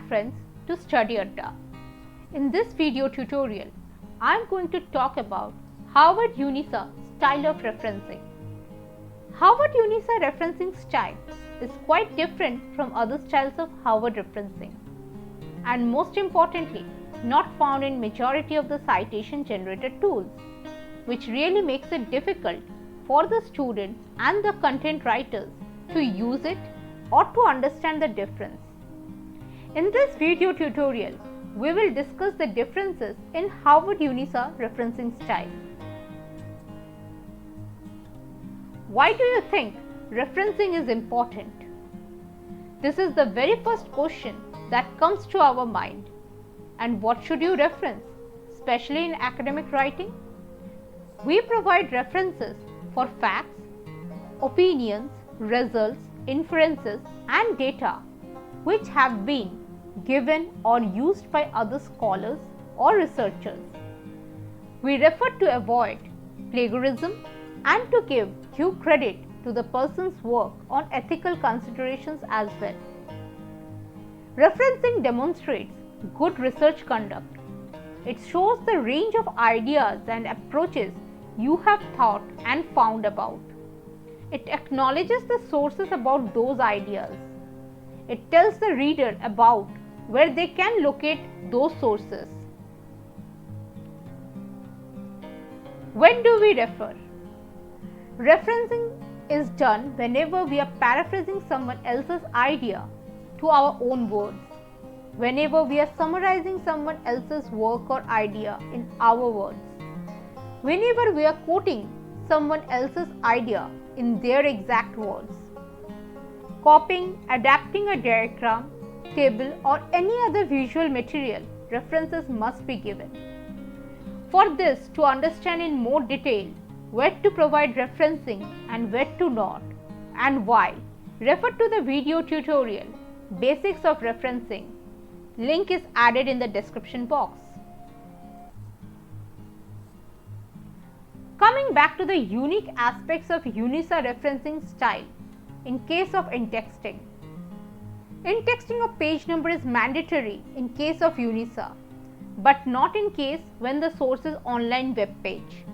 friends to Study Adda. In this video tutorial, I am going to talk about Harvard UniSA style of referencing. Harvard UniSA referencing style is quite different from other styles of Harvard referencing, and most importantly, not found in majority of the citation generator tools, which really makes it difficult for the students and the content writers to use it or to understand the difference. In this video tutorial, we will discuss the differences in Harvard UniSA referencing style. Why do you think referencing is important? This is the very first question that comes to our mind. And what should you reference, especially in academic writing? We provide references for facts, opinions, results, inferences, and data which have been given or used by other scholars or researchers. We refer to avoid plagiarism and to give due credit to the person's work on ethical considerations as well. Referencing demonstrates good research conduct. It shows the range of ideas and approaches you have thought and found about. It acknowledges the sources about those ideas. It tells the reader about where they can locate those sources. When do we refer? Referencing is done whenever we are paraphrasing someone else's idea to our own words, whenever we are summarizing someone else's work or idea in our words, whenever we are quoting someone else's idea in their exact words. Copying, adapting a diagram, table, or any other visual material, references must be given. For this, to understand in more detail where to provide referencing and where to not, and why, refer to the video tutorial Basics of Referencing. Link is added in the description box. Coming back to the unique aspects of UniSA referencing style in case of in-texting. In-texting of page number is mandatory in case of UniSA, but not in case when the source is online web page,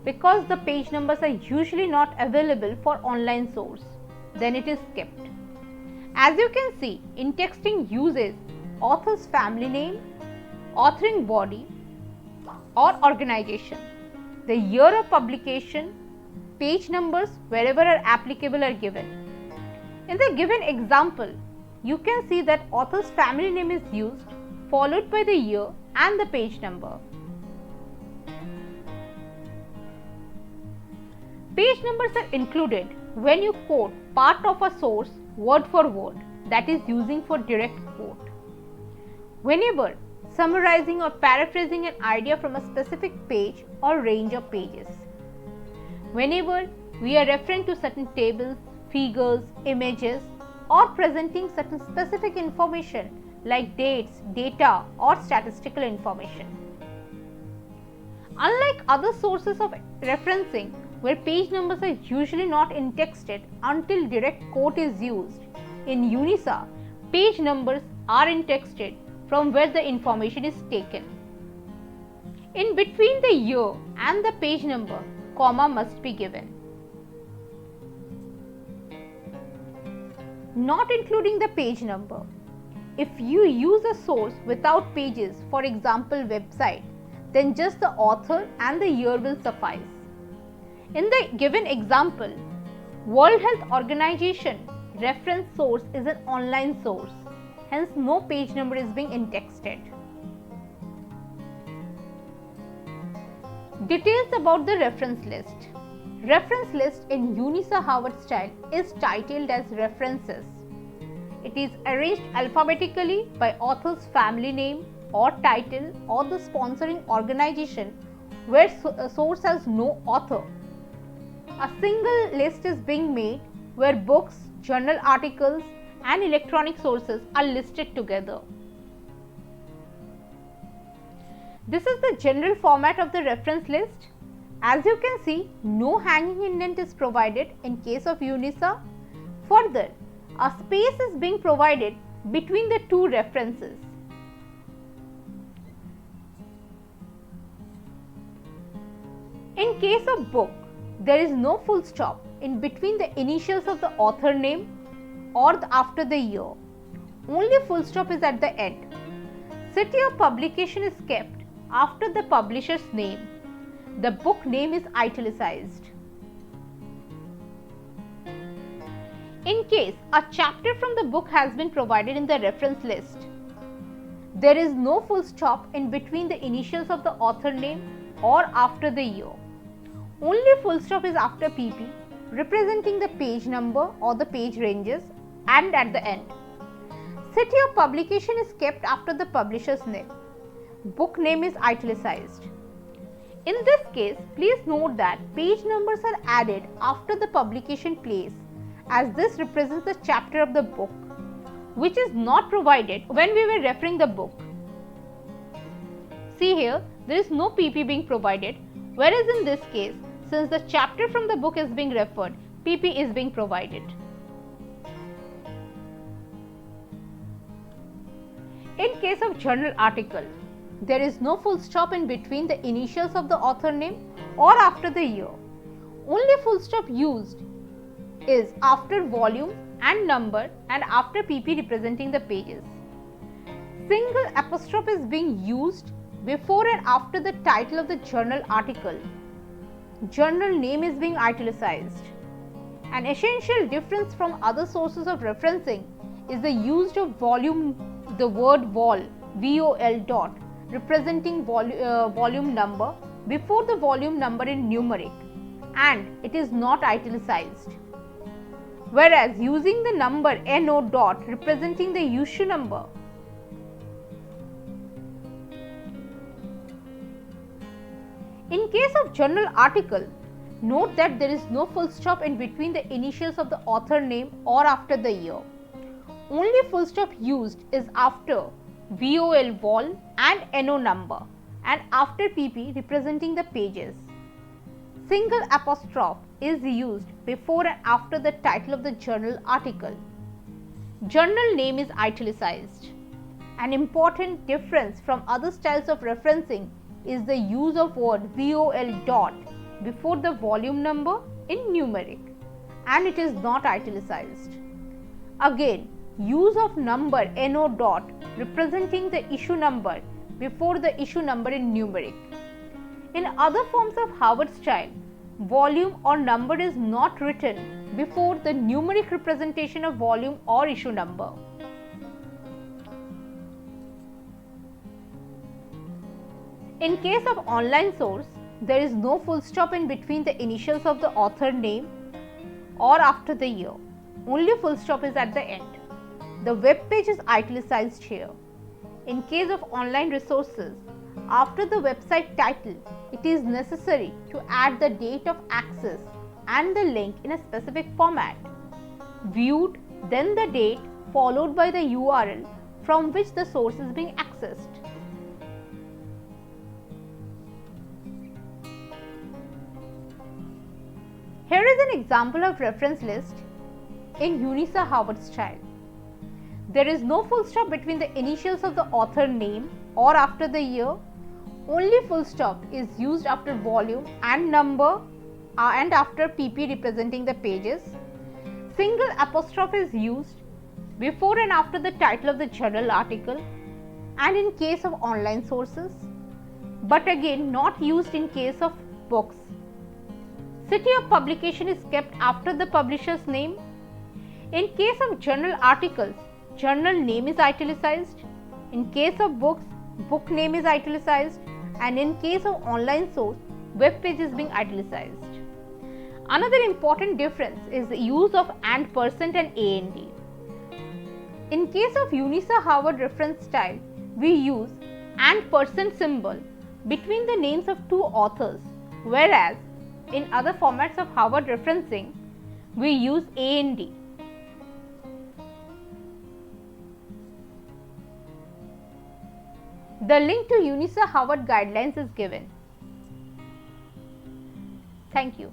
because the page numbers are usually not available for online source, then it is skipped. As you can see, in-texting uses author's family name, authoring body or organization, the year of publication, page numbers wherever are applicable are given. In the given example, you can see that author's family name is used, followed by the year and the page number. Page numbers are included when you quote part of a source word for word, that is using for direct quote. Whenever summarizing or paraphrasing an idea from a specific page or range of pages. Whenever we are referring to certain tables, figures, images, or presenting certain specific information like dates, data, or statistical information. Unlike other sources of referencing, where page numbers are usually not in-texted until direct quote is used, in UniSA, page numbers are in-texted from where the information is taken. In between the year and the page number, comma must be given. Not including the page number. If you use a source without pages, for example website, then just the author and the year will suffice. In the given example, World Health Organization reference source is an online source, hence no page number is being in-texted. Details about the reference list. Reference list in UniSA Harvard style is titled as references. It is arranged alphabetically by author's family name or title or the sponsoring organization where a source has no author. A single list is being made where books, journal articles, and electronic sources are listed together. This is the general format of the reference list. As you can see, no hanging indent is provided in case of UniSA. Further, a space is being provided between the two references. In case of book, there is no full stop in between the initials of the author name or after the year. Only full stop is at the end. City of publication is kept after the publisher's name. The book name is italicized. In case a chapter from the book has been provided in the reference list, there is no full stop in between the initials of the author name or after the year. Only full stop is after PP, representing the page number or the page ranges, and at the end. City of publication is kept after the publisher's name. Book name is italicized. In this case, please note that page numbers are added after the publication place, as this represents the chapter of the book, which is not provided when we were referring the book. See here, there is no PP being provided, whereas in this case, since the chapter from the book is being referred, PP is being provided. In case of journal article, there is no full stop in between the initials of the author name or after the year. Only full stop used is after volume and number and after PP representing the pages. Single apostrophe is being used before and after the title of the journal article. Journal name is being italicized. An essential difference from other sources of referencing is the use of volume, the word vol, VOL dot, representing volume number before the volume number in numeric, and it is not italicized. Whereas using the number NO dot representing the issue number. In case of journal article, note that there is no full stop in between the initials of the author name or after the year. Only full stop used is after VOL vol and NO number and after PP representing the pages. Single apostrophe is used before and after the title of the journal article. Journal name is italicized. An important difference from other styles of referencing is the use of word VOL dot before the volume number in numeric, and it is not italicized. Again, use of number NO dot representing the issue number before the issue number in numeric. In other forms of Harvard style, volume or number is not written before the numeric representation of volume or issue number. In case of online source, there is no full stop in between the initials of the author name or after the year. Only full stop is at the end. The web page is italicized here. In case of online resources, after the website title, it is necessary to add the date of access and the link in a specific format. Viewed, then the date followed by the URL from which the source is being accessed. Here is an example of reference list in UniSA Harvard style. There is no full stop between the initials of the author name or after the year. Only full stop is used after volume and number and after PP representing the pages. Single apostrophe is used before and after the title of the journal article and in case of online sources, but again not used in case of books. City of publication is kept after the publisher's name. In case of journal articles, journal name is italicized. In case of books, book name is italicized, and in case of online source, web page is being italicized. Another important difference is the use of and percent and AND. In case of UniSA Harvard reference style, we use and percent symbol between the names of two authors, whereas in other formats of Harvard referencing, we use AND. The link to UniSA Harvard guidelines is given. Thank you.